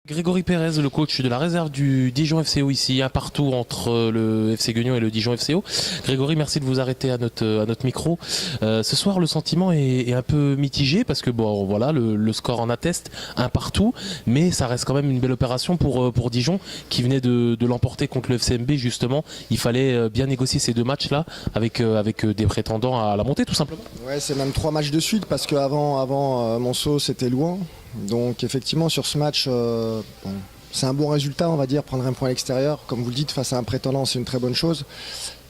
Grégory Pérez, le coach de la réserve du Dijon FCO ici, un partout entre le FC Guignon et le Dijon FCO. Grégory, merci de vous arrêter à notre micro. Ce soir, le sentiment est un peu mitigé parce que bon, voilà, le score en atteste, un partout, mais ça reste quand même une belle opération pour Dijon qui venait de l'emporter contre le FCMB justement. Il fallait bien négocier ces deux matchs-là avec des prétendants à la montée tout simplement. Ouais, c'est même 3 matchs de suite parce qu'avant Monceau c'était Louan. Donc effectivement sur ce match, c'est un bon résultat on va dire, prendre un point à l'extérieur. Comme vous le dites, face à un prétendant c'est une très bonne chose.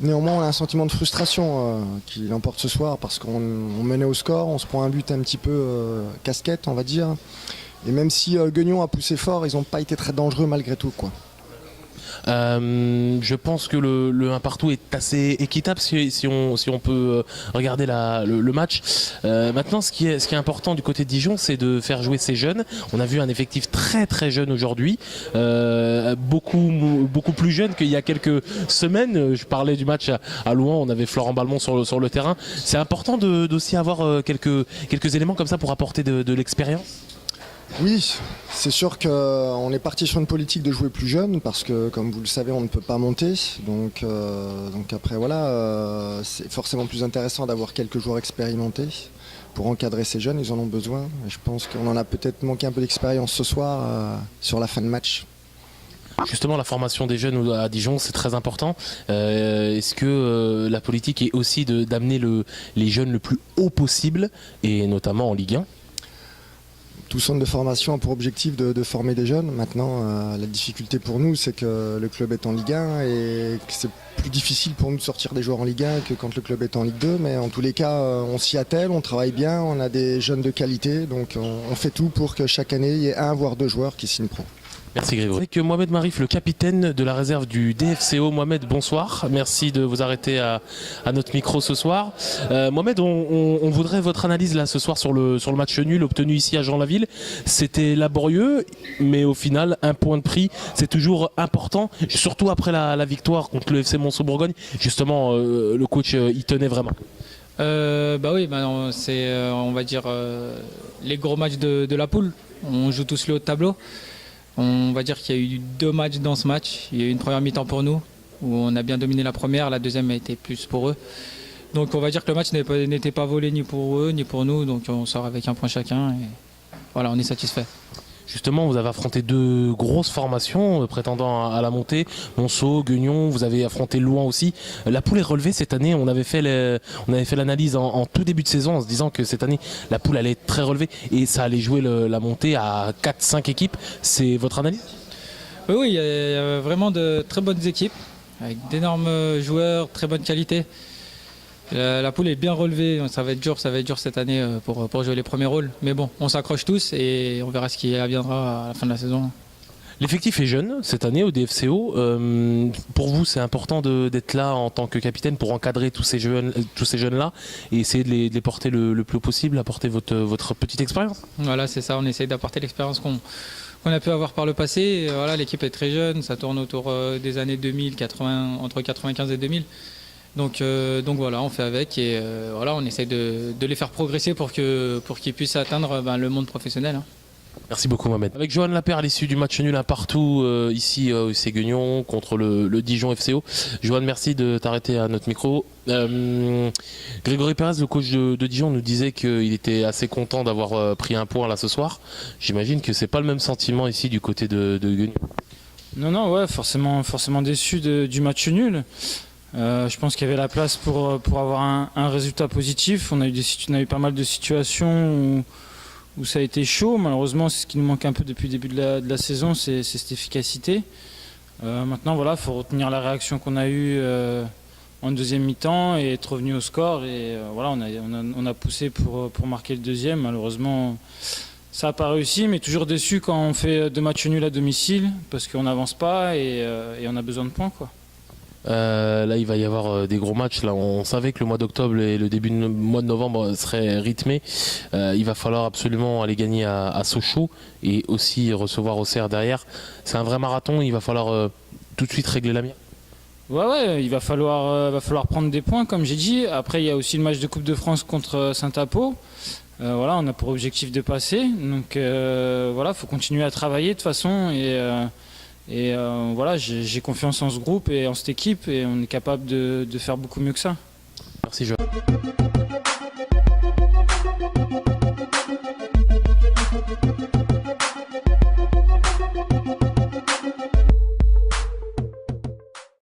Néanmoins on a un sentiment de frustration qui l'emporte ce soir parce qu'on menait au score, on se prend un but un petit peu casquette on va dire. Et même si Guignon a poussé fort, ils n'ont pas été très dangereux malgré tout, quoi. Je pense que le 1 partout est assez équitable si on peut regarder le match. Maintenant, ce qui est important du côté de Dijon, c'est de faire jouer ces jeunes. On a vu un effectif très très jeune aujourd'hui, beaucoup plus jeune qu'il y a quelques semaines. Je parlais du match à Louan, on avait Florent Balmont sur le terrain. C'est important d'aussi avoir quelques éléments comme ça pour apporter de l'expérience. Oui, c'est sûr qu'on est parti sur une politique de jouer plus jeune parce que, comme vous le savez, on ne peut pas monter. Donc après, voilà, c'est forcément plus intéressant d'avoir quelques joueurs expérimentés pour encadrer ces jeunes. Ils en ont besoin. Et je pense qu'on en a peut-être manqué un peu d'expérience ce soir sur la fin de match. Justement, la formation des jeunes à Dijon, c'est très important. Est-ce que la politique est aussi d'amener les jeunes le plus haut possible, et notamment en Ligue 1 ? Tout centre de formation a pour objectif de former des jeunes. Maintenant, la difficulté pour nous, c'est que le club est en Ligue 1 et que c'est plus difficile pour nous de sortir des joueurs en Ligue 1 que quand le club est en Ligue 2. Mais en tous les cas, on s'y attelle, on travaille bien, on a des jeunes de qualité. Donc on fait tout pour que chaque année, il y ait 1 voire 2 joueurs qui signent pro. Merci Grégory. Avec Mohamed Marif, le capitaine de la réserve du DFCO. Mohamed, bonsoir. Merci de vous arrêter à notre micro ce soir. Mohamed, on voudrait votre analyse là ce soir sur le match nul obtenu ici à Jean-Laville. C'était laborieux, mais au final, un point de prix, c'est toujours important, surtout après la victoire contre le FC Monceau-Bourgogne. Justement, le coach y tenait vraiment. Oui, c'est on va dire les gros matchs de la poule. On joue tous le haut de tableau. On va dire qu'il y a eu 2 matchs dans ce match. Il y a eu une première mi-temps pour nous, où on a bien dominé la première, la deuxième a été plus pour eux. Donc on va dire que le match n'était pas volé ni pour eux ni pour nous, donc on sort avec 1 point chacun et voilà, on est satisfait. Justement, vous avez affronté 2 grosses formations prétendant à la montée, Monceau, Guignon, vous avez affronté Louan aussi. La poule est relevée cette année, on avait fait l'analyse en tout début de saison en se disant que cette année la poule allait être très relevée et ça allait jouer la montée à 4-5 équipes. C'est votre analyse ? Oui, il y a vraiment de très bonnes équipes, avec d'énormes joueurs, très bonne qualité. La poule est bien relevée, ça va être dur cette année pour jouer les premiers rôles. Mais bon, on s'accroche tous et on verra ce qui adviendra à la fin de la saison. L'effectif est jeune cette année au DFCO. Pour vous, c'est important d'être là en tant que capitaine pour encadrer tous ces jeunes-là et essayer de les porter le plus haut possible, apporter votre petite expérience. Voilà, c'est ça, on essaye d'apporter l'expérience qu'on a pu avoir par le passé. Voilà, l'équipe est très jeune, ça tourne autour des années 2000, entre 95 et 2000. Donc voilà, on fait avec et voilà, on essaye de les faire progresser pour qu'ils puissent atteindre le monde professionnel. Merci beaucoup Mohamed. Avec Johan Lapère à l'issue du match nul 1 partout ici au FC Guignon contre le Dijon FCO. Johan, merci de t'arrêter à notre micro. Grégory Pérez, le coach de Dijon, nous disait qu'il était assez content d'avoir pris 1 point là ce soir. J'imagine que c'est pas le même sentiment ici du côté de Guignon. Non, ouais, forcément déçu du match nul. Je pense qu'il y avait la place pour avoir un résultat positif. On a eu pas mal de situations où ça a été chaud. Malheureusement, c'est ce qui nous manque un peu depuis le début de la saison, c'est cette efficacité. Maintenant, voilà, il faut retenir la réaction qu'on a eue en deuxième mi-temps et être revenu au score. Et voilà, on a poussé pour marquer le deuxième. Malheureusement, ça n'a pas réussi, mais toujours déçu quand on fait 2 matchs nuls à domicile parce qu'on n'avance pas et on a besoin de points, quoi. Là il va y avoir des gros matchs. Là, on savait que le mois d'octobre et le début du mois de novembre seraient rythmés. Il va falloir absolument aller gagner à Sochaux et aussi recevoir Auxerre derrière. C'est un vrai marathon, il va falloir tout de suite régler la mire. Ouais, il va falloir prendre des points, comme j'ai dit. Après, il y a aussi le match de Coupe de France contre Saint-Apo. Voilà, on a pour objectif de passer. Donc voilà, faut continuer à travailler de toute façon. Et voilà, j'ai confiance en ce groupe et en cette équipe et on est capable de faire beaucoup mieux que ça. Merci, Joël.